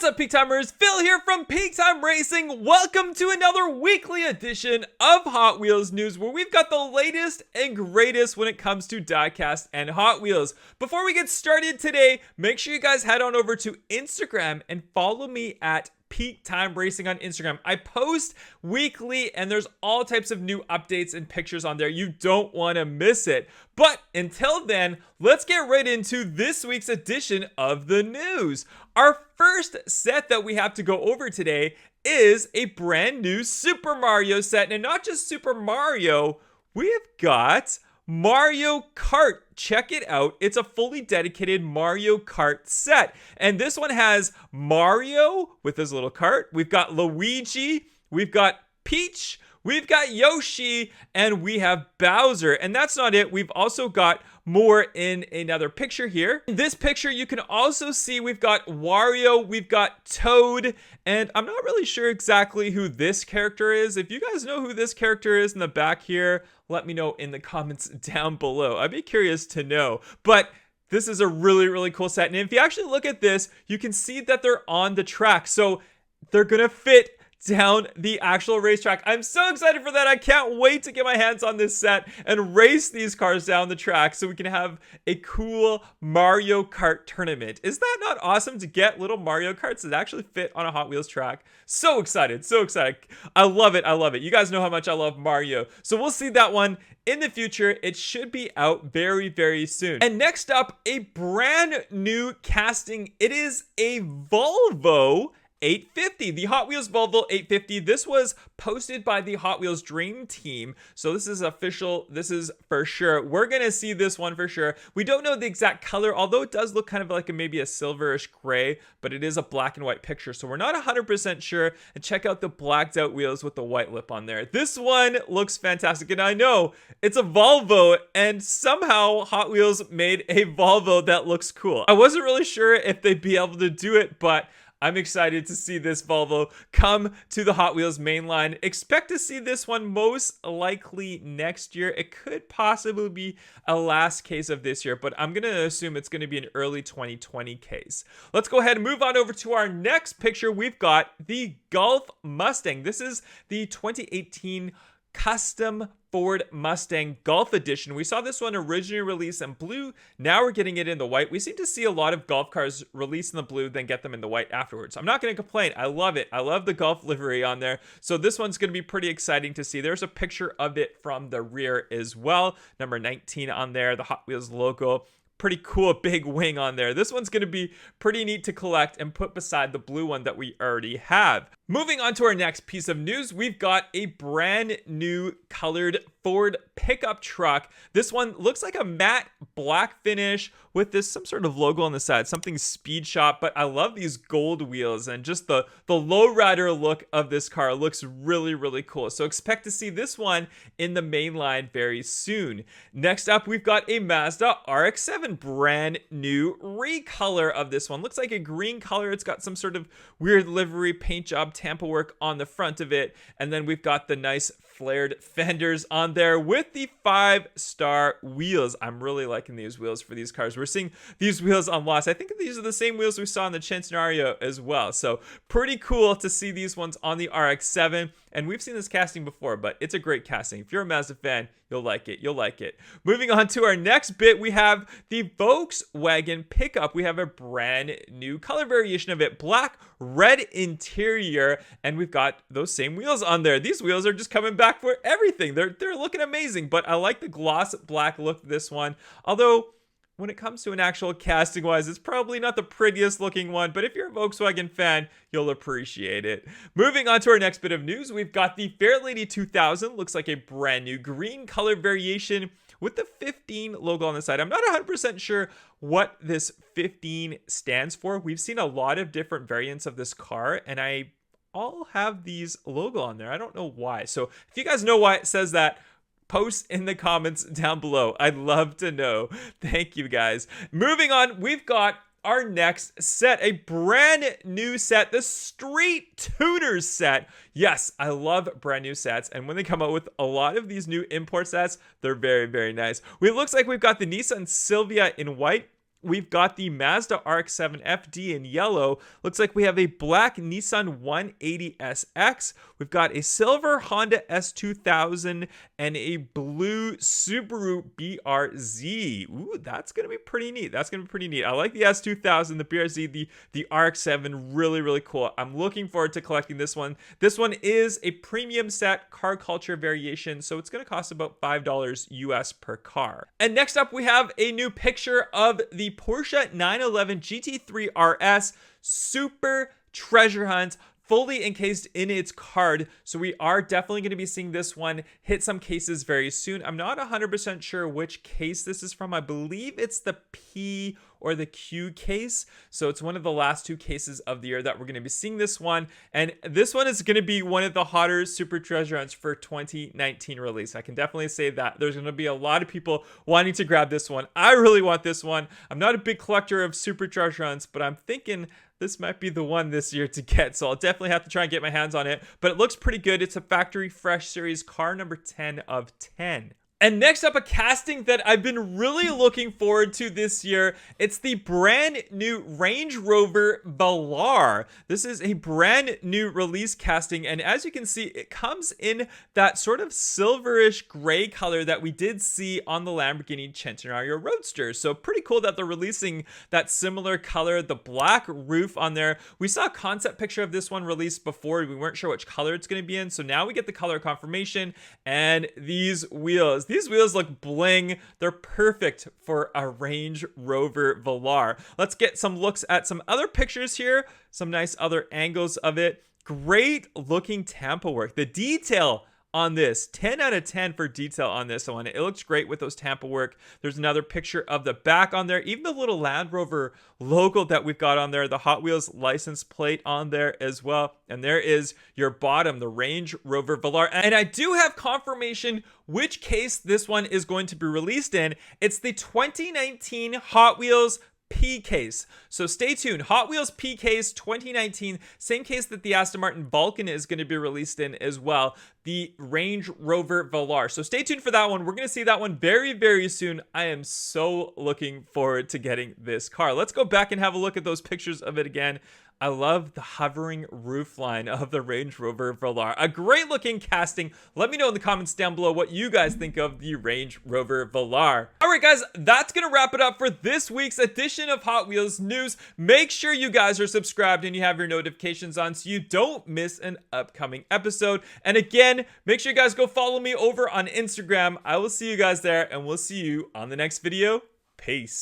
What's up, Peak Timers? Phil here from Peak Time Racing. Welcome to another weekly edition of Hot Wheels News, where we've got the latest and greatest when it comes to diecast and Hot Wheels. Before we get started today, make sure you guys head on over to Instagram and follow me at Peak Time Racing on Instagram. I post weekly and there's all types of new updates and pictures on there. You don't want to miss it. But until then, let's get right into this week's edition of the news. Our first set that we have to go over today is a brand new Super Mario set. And not just Super Mario, we've got Mario Kart. Check it out. It's a fully dedicated Mario Kart set. And this one has Mario with his little cart. We've got Luigi. We've got Peach. We've got Yoshi. And we have Bowser. And that's not it. We've also got more in another picture here. In this picture, you can also see we've got Wario, we've got Toad, and I'm not really sure exactly who this character is. If you guys know who this character is in the back here, let me know in the comments down below. I'd be curious to know. But this is a really, really cool set. And if you actually look at this, you can see that they're on the track. So they're gonna fit down the actual racetrack. I'm so excited for that. I can't wait to get my hands on this set and race these cars down the track so we can have a cool Mario Kart tournament. Is that not awesome to get little Mario Karts that actually fit on a Hot Wheels track? So excited, so excited. I love it, I love it. You guys know how much I love Mario. So we'll see that one in the future. It should be out very, very soon. And next up, a brand new casting. It is a Volvo 850, the Hot Wheels Volvo 850. This was posted by the Hot Wheels Dream Team. So this is official. This is for sure. We're going to see this one for sure. We don't know the exact color, although it does look kind of like maybe a silverish gray, but it is a black and white picture. So we're not 100% sure. And check out the blacked out wheels with the white lip on there. This one looks fantastic. And I know it's a Volvo, and somehow Hot Wheels made a Volvo that looks cool. I wasn't really sure if they'd be able to do it, but I'm excited to see this Volvo come to the Hot Wheels mainline. Expect to see this one most likely next year. It could possibly be a last case of this year, but I'm going to assume it's going to be an early 2020 case. Let's go ahead and move on over to our next picture. We've got the Golf Mustang. This is the 2018 custom Ford Mustang Golf Edition. We saw this one originally released in blue. Now we're getting it in the white. We seem to see a lot of golf cars released in the blue, then get them in the white afterwards. I'm not going to complain. I love it. I love the golf livery on there. So this one's going to be pretty exciting to see. There's a picture of it from the rear as well. Number 19 on there, the Hot Wheels logo. Pretty cool big wing on there. This one's going to be pretty neat to collect and put beside the blue one that we already have. Moving on to our next piece of news, we've got a brand new colored Ford pickup truck. This one looks like a matte black finish with this some sort of logo on the side, something Speed Shop, but I love these gold wheels and just the lowrider look of this car looks really, really cool. So expect to see this one in the main line very soon. Next up, we've got a Mazda RX-7, brand new recolor of this one. Looks like a green color. It's got some sort of weird livery paint job Tampa work on the front of it. And then we've got the nice flared fenders on there with the 5-star wheels. I'm really liking these wheels for these cars. We're seeing these wheels on lots. I think these are the same wheels we saw in the Centenario as well. So pretty cool to see these ones on the RX-7. And we've seen this casting before, but it's a great casting. If you're a Mazda fan, you'll like it. You'll like it. Moving on to our next bit, we have the Volkswagen pickup. We have a brand new color variation of it. Black, red interior, and we've got those same wheels on there. These wheels are just coming back for everything. They're looking amazing, but I like the gloss black look of this one. Although, when it comes to an actual casting wise, it's probably not the prettiest looking one, but if you're a Volkswagen fan, you'll appreciate it. Moving on to our next bit of news, we've got the Fairlady 2000. Looks like a brand new green color variation with the 15 logo on the side. I'm not 100% sure what this 15 stands for. We've seen a lot of different variants of this car, and I all have these logo on there. I don't know why. So if you guys know why it says that, post in the comments down below. I'd love to know. Thank you, guys. Moving on, we've got our next set, a brand new set, the Street Tuners set. Yes, I love brand new sets, and when they come out with a lot of these new import sets, they're very, very nice. It looks like we've got the Nissan Silvia in white, We've got the Mazda RX-7 FD in yellow. Looks like we have a black Nissan 180SX. We've got a silver Honda S2000 and a blue Subaru BRZ. Ooh, that's going to be pretty neat. That's going to be pretty neat. I like the S2000, the BRZ, the RX-7. Really, really cool. I'm looking forward to collecting this one. This one is a premium set car culture variation, so it's going to cost about $5 US per car. And next up, we have a new picture of the Porsche 911 GT3 RS Super Treasure Hunt, fully encased in its card. So we are definitely going to be seeing this one hit some cases very soon. I'm not 100% sure which case this is from. I believe it's the P or the Q case. So it's one of the last two cases of the year that we're going to be seeing this one. And this one is going to be one of the hotter super treasure hunts for 2019 release. I can definitely say that. There's going to be a lot of people wanting to grab this one. I really want this one. I'm not a big collector of super treasure hunts, but I'm thinking this might be the one this year to get. So I'll definitely have to try and get my hands on it. But it looks pretty good. It's a factory fresh series car number 10 of 10. And next up, a casting that I've been really looking forward to this year. It's the brand new Range Rover Velar. This is a brand new release casting, and as you can see, it comes in that sort of silverish gray color that we did see on the Lamborghini Centenario Roadster. So pretty cool that they're releasing that similar color, the black roof on there. We saw a concept picture of this one released before. We weren't sure which color it's going to be in, so now we get the color confirmation, and these wheels look bling. They're perfect for a Range Rover Velar. Let's get some looks at some other pictures here, some nice other angles of it. Great looking Tampa work. The detail on this, 10 out of 10 for detail on this one. It looks great with those Tampa work. There's another picture of the back on there, even the little Land Rover logo that we've got on there, the Hot Wheels license plate on there as well. And there is your bottom, the Range Rover Velar. And I do have confirmation which case this one is going to be released in. It's the 2019 Hot Wheels P case. So stay tuned. Hot Wheels P case 2019, same case that the Aston Martin Vulcan is going to be released in as well, the Range Rover Velar. So stay tuned for that one. We're going to see that one very, very soon. I am so looking forward to getting this car. Let's go back and have a look at those pictures of it again. I love the hovering roofline of the Range Rover Velar. A great looking casting. Let me know in the comments down below what you guys think of the Range Rover Velar. All right, guys, that's going to wrap it up for this week's edition of Hot Wheels News. Make sure you guys are subscribed and you have your notifications on so you don't miss an upcoming episode. And again, make sure you guys go follow me over on Instagram. I will see you guys there, and we'll see you on the next video. Peace.